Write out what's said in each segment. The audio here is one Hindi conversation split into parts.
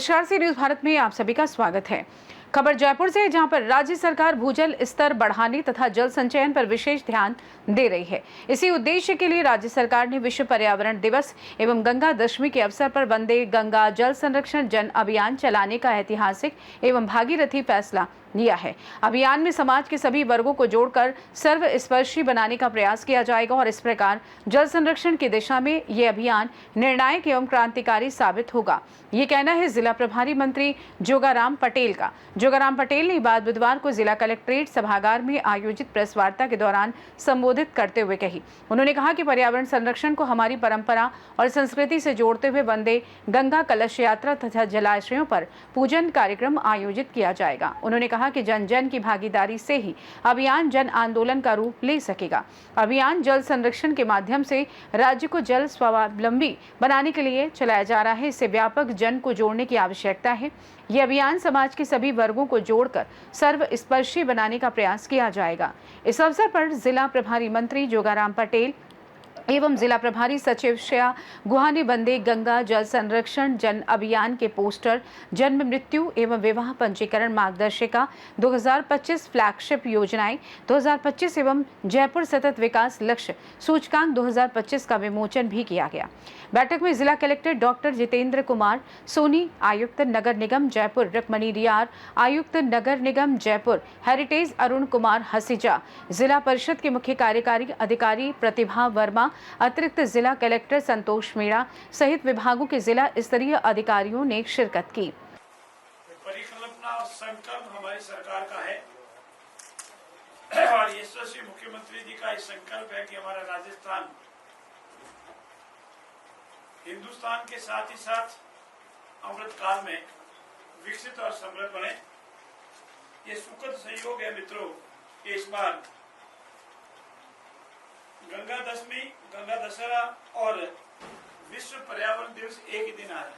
नमस्कार, सी न्यूज भारत में आप सभी का स्वागत है। खबर जयपुर से, जहां पर राज्य सरकार भूजल स्तर बढ़ाने तथा जल संचयन पर विशेष ध्यान दे रही है। इसी उद्देश्य के लिए राज्य सरकार ने विश्व पर्यावरण दिवस एवं गंगा दशमी के अवसर पर वंदे गंगा जल संरक्षण जन अभियान चलाने का ऐतिहासिक एवं भागीरथी फैसला लिया है। अभियान में समाज के सभी वर्गों को जोड़कर सर्वस्पर्शी बनाने का प्रयास किया जाएगा और इस प्रकार जल संरक्षण की दिशा में ये अभियान निर्णायक एवं क्रांतिकारी साबित होगा। ये कहना है जिला प्रभारी मंत्री जोगाराम पटेल का। जोगाराम पटेल ने बात बुधवार को जिला कलेक्ट्रेट सभागार में आयोजित प्रेस वार्ता के दौरान संबोधित करते हुए कही। उन्होंने कहा कि पर्यावरण संरक्षण को हमारी परंपरा और संस्कृति से जोड़ते हुए वंदे गंगा कलश यात्रा तथा जलाशयों पर पूजन कार्यक्रम आयोजित किया जाएगा। उन्होंने कहा कि जन जन की भागीदारी से ही अभियान जन आंदोलन का रूप ले सकेगा। अभियान जल संरक्षण के माध्यम से राज्य को जल स्वावलंबी बनाने के लिए चलाया जा रहा है। इससे व्यापक जन को जोड़ने की आवश्यकता है। यह अभियान समाज के सभी वर्गों को जोड़कर सर्वस्पर्शी बनाने का प्रयास किया जाएगा। इस अवसर पर जिला प्रभारी मंत्री जोगाराम पटेल एवं जिला प्रभारी सचिव श्रेया गुहा ने वंदे गंगा जल संरक्षण जन अभियान के पोस्टर, जन्म मृत्यु एवं विवाह पंजीकरण मार्गदर्शिका 2025 फ्लैगशिप योजनाएं 2025 एवं जयपुर सतत विकास लक्ष्य सूचकांक 2025 का विमोचन भी किया गया। बैठक में जिला कलेक्टर डॉक्टर जितेंद्र कुमार सोनी, आयुक्त नगर निगम जयपुर रुक्मणी रियार, आयुक्त नगर निगम जयपुर हेरिटेज अरुण कुमार हसीजा, जिला परिषद के मुख्य कार्यकारी अधिकारी प्रतिभा वर्मा, अतिरिक्त जिला कलेक्टर संतोष मीणा सहित विभागों के जिला स्तरीय अधिकारियों ने शिरकत की। परिकल्पना और संकल्प हमारी सरकार का है और यशस्वी मुख्यमंत्री जी का संकल्प है कि हमारा राजस्थान हिंदुस्तान के साथ ही साथ अमृत काल में विकसित और समृद्ध बने। ये सुखद संयोग है मित्रों कि इस बार गंगा दशमी, गंगा दशहरा और विश्व पर्यावरण दिवस एक ही दिन आ रहा है।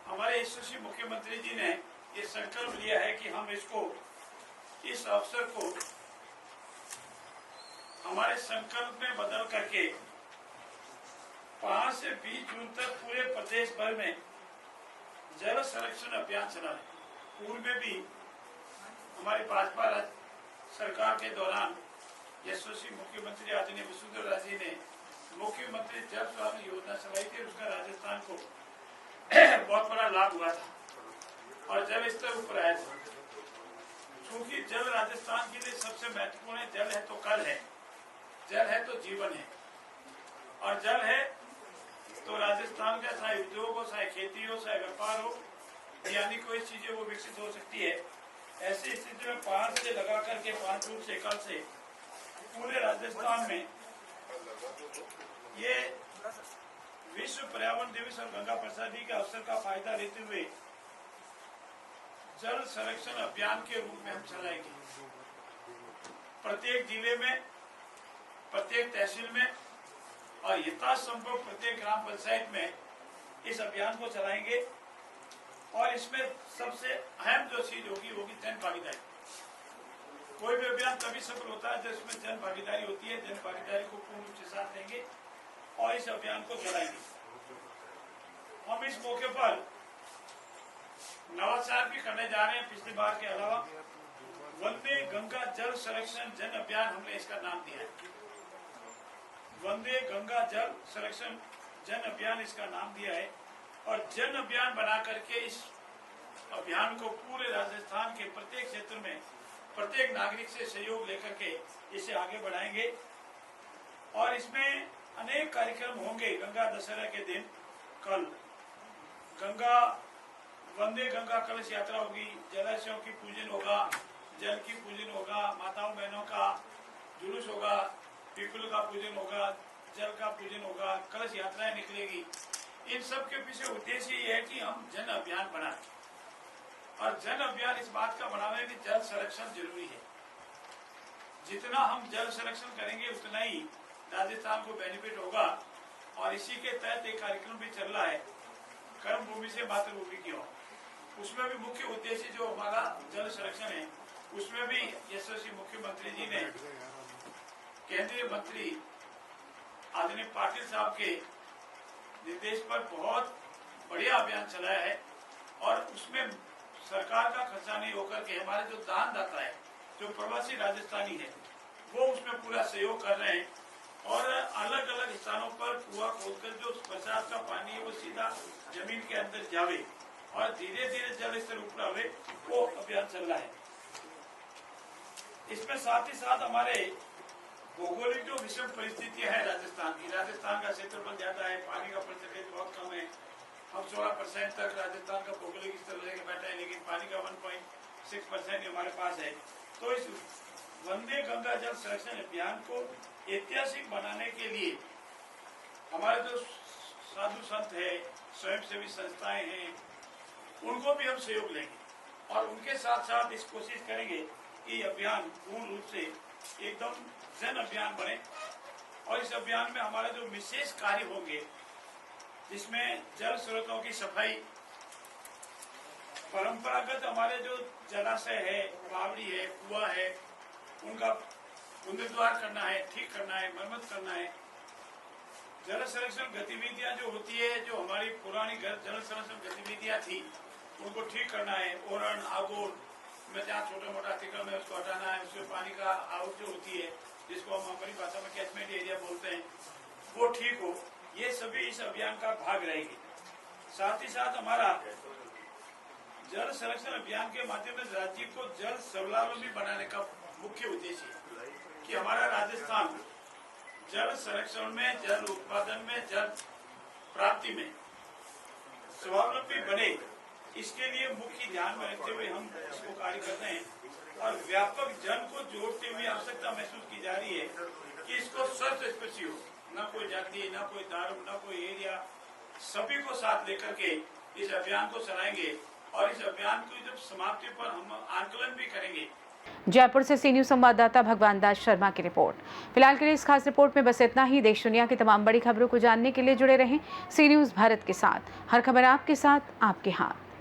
हमारे यशस्वी मुख्यमंत्री जी ने ये संकल्प लिया है कि हम इस अवसर को हमारे संकल्प में बदल करके 5 से 20 जून तक पूरे प्रदेश भर में जल संरक्षण अभियान चला है। पूर्व में भी हमारी भाजपा सरकार के दौरान यशस्वी मुख्यमंत्री आदरणीय वसुंधरा जी ने मुख्यमंत्री जल स्वास्थ्य योजना चलाई थी। उसका राजस्थान को बहुत बड़ा लाभ हुआ था और जल स्तर ऊपर आया था। क्योंकि जल राजस्थान के लिए सबसे महत्वपूर्ण है। जल है तो कल है, जल है तो जीवन है और जल है तो राजस्थान का चाहे उद्योग हो, चाहे खेती हो, चाहे व्यापार हो, यानी कोई चीजें वो विकसित हो सकती है। ऐसी स्थिति में 5 से लगा करके 5 जून से कल से पूरे राजस्थान में ये विश्व पर्यावरण दिवस और गंगा प्रसादी के अवसर का फायदा लेते हुए जल संरक्षण अभियान के रूप में हम चलाएंगे। प्रत्येक जिले में, प्रत्येक तहसील में और यथासंभव प्रत्येक ग्राम पंचायत में इस अभियान को चलाएंगे और इसमें सबसे अहम जो चीज होगी जन भागीदारी। कोई भी अभियान तभी सफल होता है जिसमें जन भागीदारी होती है। जन भागीदारी को पूर्ण रूप से साथ देंगे और इस अभियान को चलाएंगे। हम इस मौके पर नवाचार भी करने जा रहे हैं। पिछली बार के अलावा वंदे गंगा जल संरक्षण जन अभियान हमने इसका नाम दिया है। वंदे गंगा जल संरक्षण जन अभियान इसका नाम दिया है और जन अभियान बना करके इस अभियान को पूरे राजस्थान के प्रत्येक क्षेत्र में प्रत्येक नागरिक से सहयोग लेकर के इसे आगे बढ़ाएंगे और इसमें अनेक कार्यक्रम होंगे। गंगा दशहरा के दिन कल वंदे गंगा कलश यात्रा होगी, जलाशयों की पूजन होगा, जल की पूजन होगा, माताओं बहनों का जुलूस होगा, पीपल का पूजन होगा, जल का पूजन होगा, कलश यात्राएं निकलेगी। इन सब के पीछे उद्देश्य ये है कि हम जन अभियान बनाएं और जन अभियान इस बात का बनावे कि जल संरक्षण जरूरी है। जितना हम जल संरक्षण करेंगे उतना ही राजस्थान को बेनिफिट होगा और इसी के तहत एक कार्यक्रम भी चल रहा है, कर्म भूमि से मातृभूमि की ओर। उसमें भी मुख्य उद्देश्य जो हमारा जल संरक्षण है, उसमें भी यशस्वी मुख्यमंत्री जी ने केंद्रीय मंत्री आदरणीय पाटिल साहब के निर्देश पर बहुत बढ़िया अभियान चलाया है और उसमें सरकार का खर्चा नहीं होकर के हमारे जो दानदाता है, जो प्रवासी राजस्थानी है, वो उसमें पूरा सहयोग कर रहे हैं और अलग अलग स्थानों पर कुआं खोदकर जो बरसात का पानी है वो सीधा जमीन के अंदर जावे और धीरे धीरे जल स्तर ऊपर आवे, वो अभियान चल रहा है। इसमें साथ ही साथ हमारे भौगोलिक जो विषम परिस्थितियां है राजस्थान की, राजस्थान का क्षेत्रफल ज्यादा है, पानी का परसेंटेज बहुत कम है। हम 16% तक राजस्थान का भौगोलिक स्तर लेके बैठा है, लेकिन पानी का 1.6% हमारे पास है। तो इस वंदे गंगा जल संरक्षण अभियान को ऐतिहासिक बनाने के लिए हमारे जो साधु संत है, स्वयंसेवी संस्थाएं हैं, उनको भी हम सहयोग लेंगे और उनके साथ साथ इस कोशिश करेंगे कि अभियान पूर्ण रूप से एकदम जन अभियान बने और इस अभियान में हमारे जो विशेष कार्य होंगे, जिसमें जल स्रोतों की सफाई, परंपरागत हमारे जो जलाशय है, बावड़ी है, कुआं है, उनका पुनरुद्धार करना है, ठीक करना है, मरम्मत करना है। जल संरक्षण गतिविधियां जो होती है, जो हमारी पुरानी जल संरक्षण गतिविधियां थी, उनको ठीक करना है। ओरण आगोर में जहाँ छोटा मोटा अतिक्रमण है उसको हटाना है, उसमें पानी का आवक जो होती है, जिसको हम हमारी भाषा में कैचमेंट एरिया बोलते हैं, वो ठीक हो। ये सभी इस अभियान का भाग रहेगी। साथ ही साथ हमारा जल संरक्षण अभियान के माध्यम से राज्य को जल स्वावलंबी बनाने का मुख्य उद्देश्य है कि हमारा राजस्थान जल संरक्षण में, जल उत्पादन में, जल प्राप्ति में स्वावलंबी बने। इसके लिए मुख्य ध्यान में रखते हुए हम इसको कार्य कर रहे हैं और व्यापक जन को जोड़ते हुए आवश्यकता महसूस की जा रही है कि इसको सर्वस्पर्शी हो, न कोई जाति, न कोई धर्म, न कोई एरिया, सभी को साथ लेकर के इस अभियान को चलाएंगे और इस अभियान की जब समाप्ति पर हम आंकलन भी करेंगे। जयपुर से सी न्यूज संवाददाता भगवान दास शर्मा की रिपोर्ट। फिलहाल के लिए इस खास रिपोर्ट में बस इतना ही। देश दुनिया की तमाम बड़ी खबरों को जानने के लिए जुड़े रहें सी न्यूज भारत के साथ। हर खबर आपके साथ, आपके हाथ।